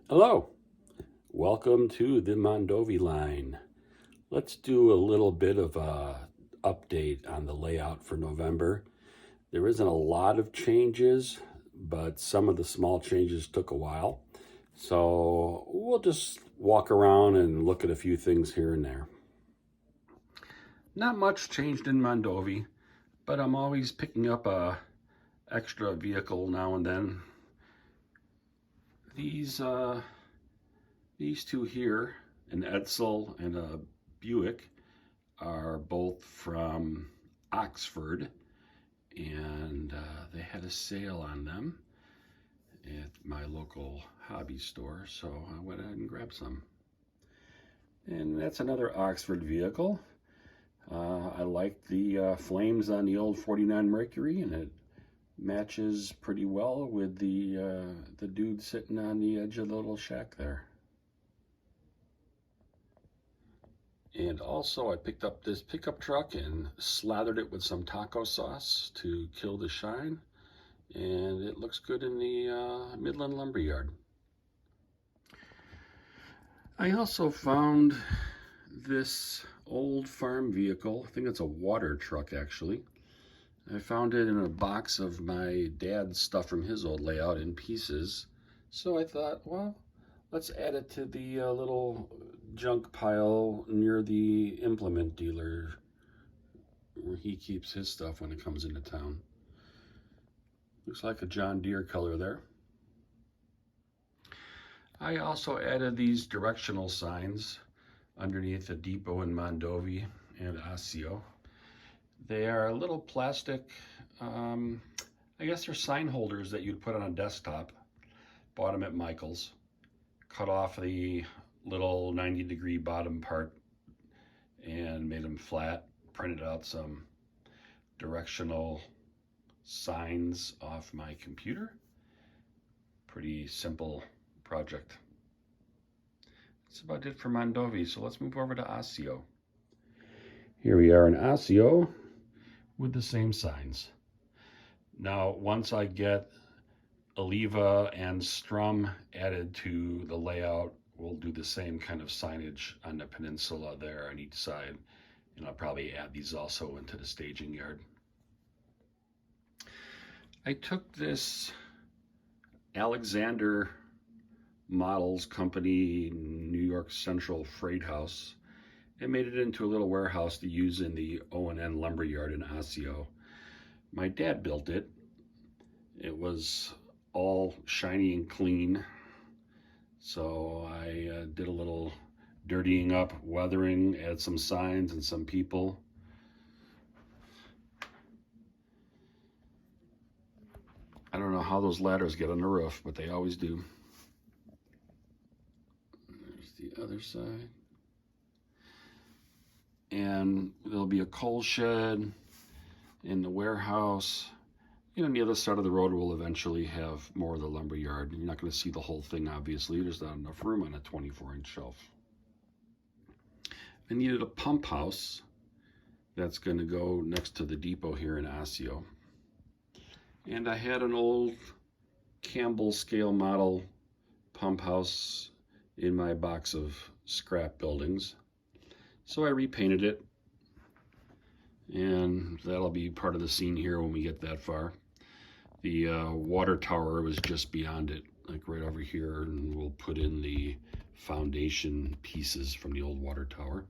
Hello, welcome to the Mondovi line. Let's do a little bit of a update on the layout for November. There isn't a lot of changes, but some of the small changes took a while. So we'll just walk around and look at a few things here and there. Not much changed in Mondovi, but I'm always picking up a extra vehicle now and then. These two here, an Edsel and a Buick, are both from Oxford, and they had a sale on them at my local hobby store, so I went ahead and grabbed some. And that's another Oxford vehicle. I like the flames on the old 49 Mercury, and it matches pretty well with the dude sitting on the edge of the little shack there. And also I picked up this pickup truck and slathered it with some taco sauce to kill the shine. And it looks good in the Midland Lumberyard. I also found this old farm vehicle. I think it's a water truck actually. I found it in a box of my dad's stuff from his old layout in pieces. So I thought, well, let's add it to the little junk pile near the implement dealer where he keeps his stuff when it comes into town. Looks like a John Deere color there. I also added these directional signs underneath the depot in Mondovi and Osseo. They are little plastic, I guess they're sign holders that you'd put on a desktop. Bought them at Michael's. Cut off the little 90-degree bottom part and made them flat. Printed out some directional signs off my computer. Pretty simple project. That's about it for Mondovi, so let's move over to Osseo. Here we are in Osseo with the same signs. Now, once I get Oliva and Strum added to the layout, we'll do the same kind of signage on the peninsula there on each side, and I'll probably add these also into the staging yard. I took this Alexander Models Company New York Central Freight House and made it into a little warehouse to use in the O&N Lumberyard in Osseo. My dad built it. It was all shiny and clean, so I did a little dirtying up, weathering, add some signs and some people. I don't know how those ladders get on the roof, but they always do. There's the other side. And there'll be a coal shed in the warehouse. And on the other side of the road, we'll eventually have more of the lumber yard. You're not going to see the whole thing, obviously. There's not enough room on a 24-inch shelf. I needed a pump house that's going to go next to the depot here in Osseo. And I had an old Campbell scale model pump house in my box of scrap buildings. So I repainted it, and that'll be part of the scene here when we get that far. The water tower was just beyond it, like right over here, and we'll put in the foundation pieces from the old water tower.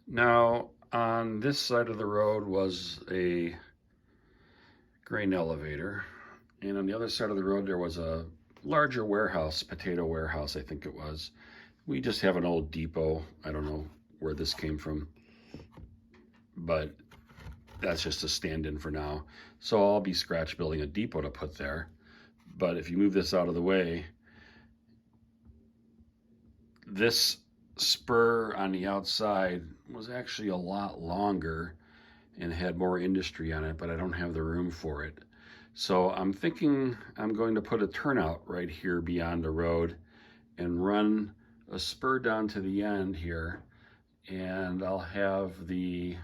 Now, on this side of the road was a grain elevator, and on the other side of the road there was a larger warehouse, potato warehouse I think it was. We just have an old depot. I don't know where this came from, but that's just a stand-in for now. So I'll be scratch building a depot to put there. But if you move this out of the way, this spur on the outside was actually a lot longer and had more industry on it, but I don't have the room for it. So I'm thinking I'm going to put a turnout right here beyond the road and run a spur down to the end here, and I'll have the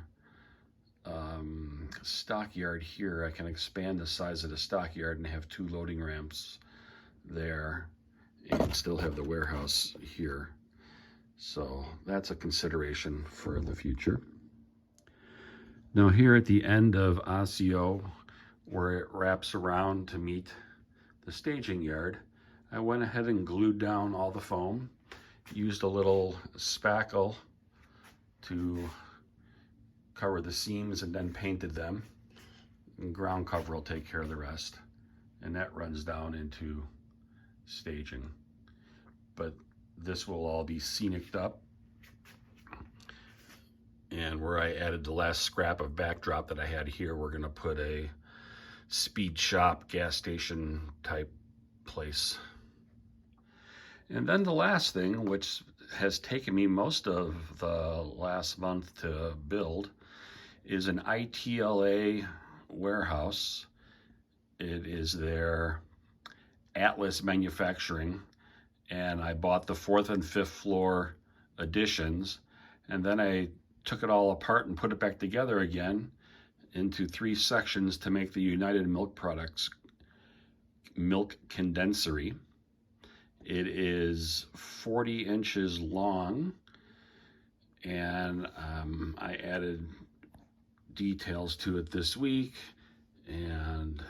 stockyard here. I can expand the size of the stockyard and have two loading ramps there and still have the warehouse here. So that's a consideration for the future. Now here at the end of Osseo, where it wraps around to meet the staging yard, I went ahead and glued down all the foam, used a little spackle to cover the seams and then painted them. And ground cover will take care of the rest. And that runs down into staging. But this will all be scenicked up. And where I added the last scrap of backdrop that I had here, we're gonna put a speed shop, gas station type place. And then the last thing, which has taken me most of the last month to build, is an Itla Warehouse. It is their Atlas manufacturing, and I bought the 4th and 5th floor additions, and then I took it all apart and put it back together again into 3 sections to make the United Milk Products milk condensery. It is 40 inches long, and I added details to it this week, and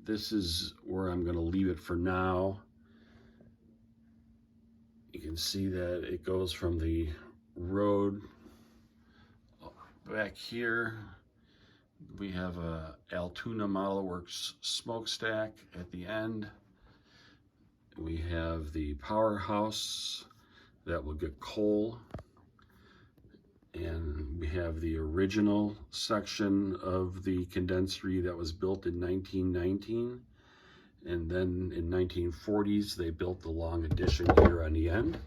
this is where I'm going to leave it for now. You can see that it goes from the road back here. We have a Altoona Model Works smokestack at the end. We have the powerhouse that will get coal. And we have the original section of the condensery that was built in 1919. And then in 1940s, they built the long addition here on the end.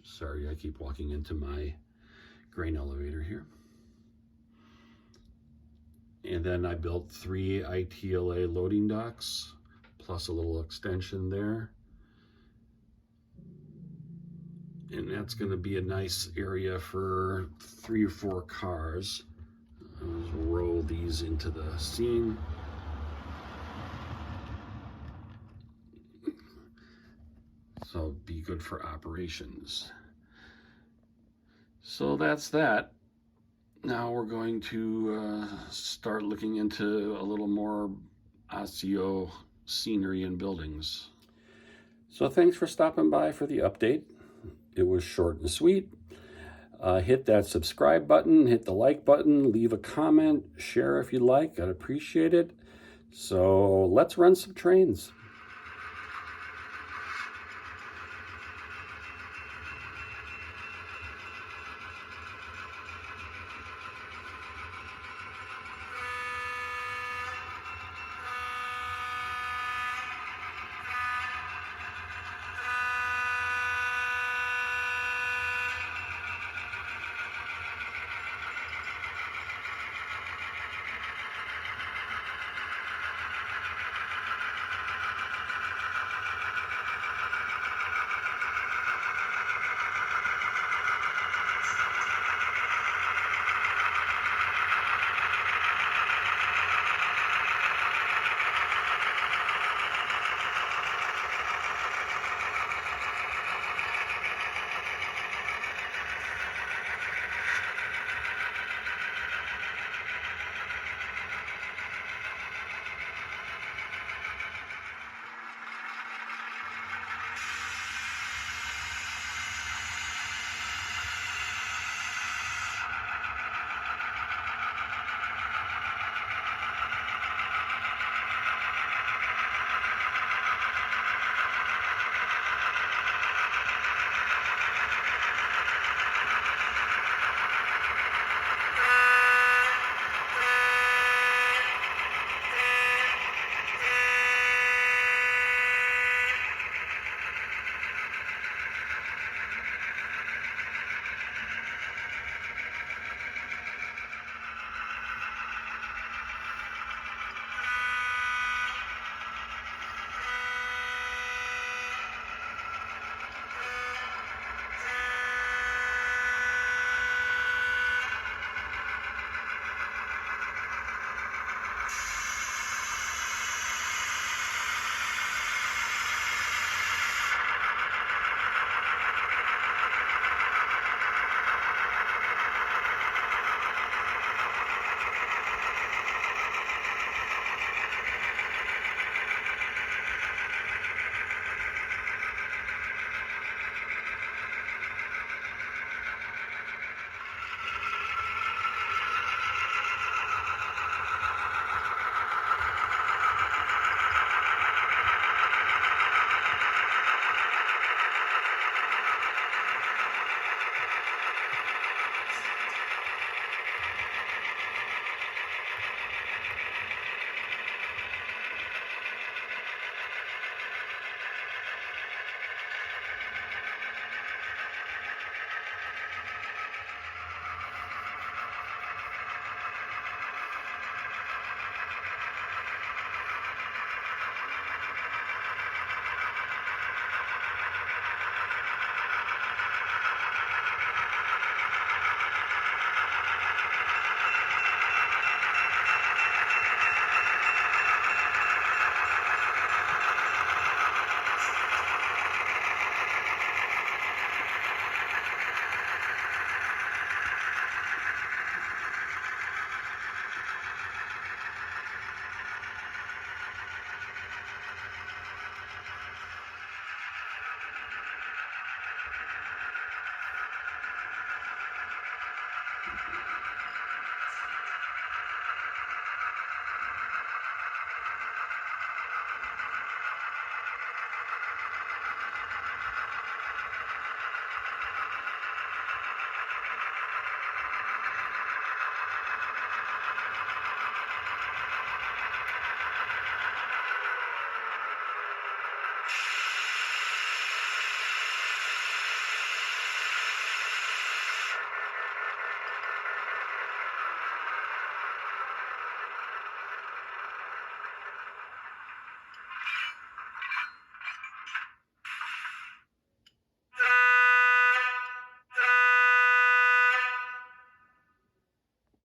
Sorry, I keep walking into my grain elevator here. And then I built 3 ITLA loading docks, plus a little extension there. And that's going to be a nice area for 3 or 4 cars. I'll just roll these into the scene. So be good for operations. So that's that. Now we're going to start looking into a little more Osseo scenery and buildings. So thanks for stopping by for the update. It was short and sweet. Hit that subscribe button, hit the like button, leave a comment, share if you like. I'd appreciate it. So let's run some trains.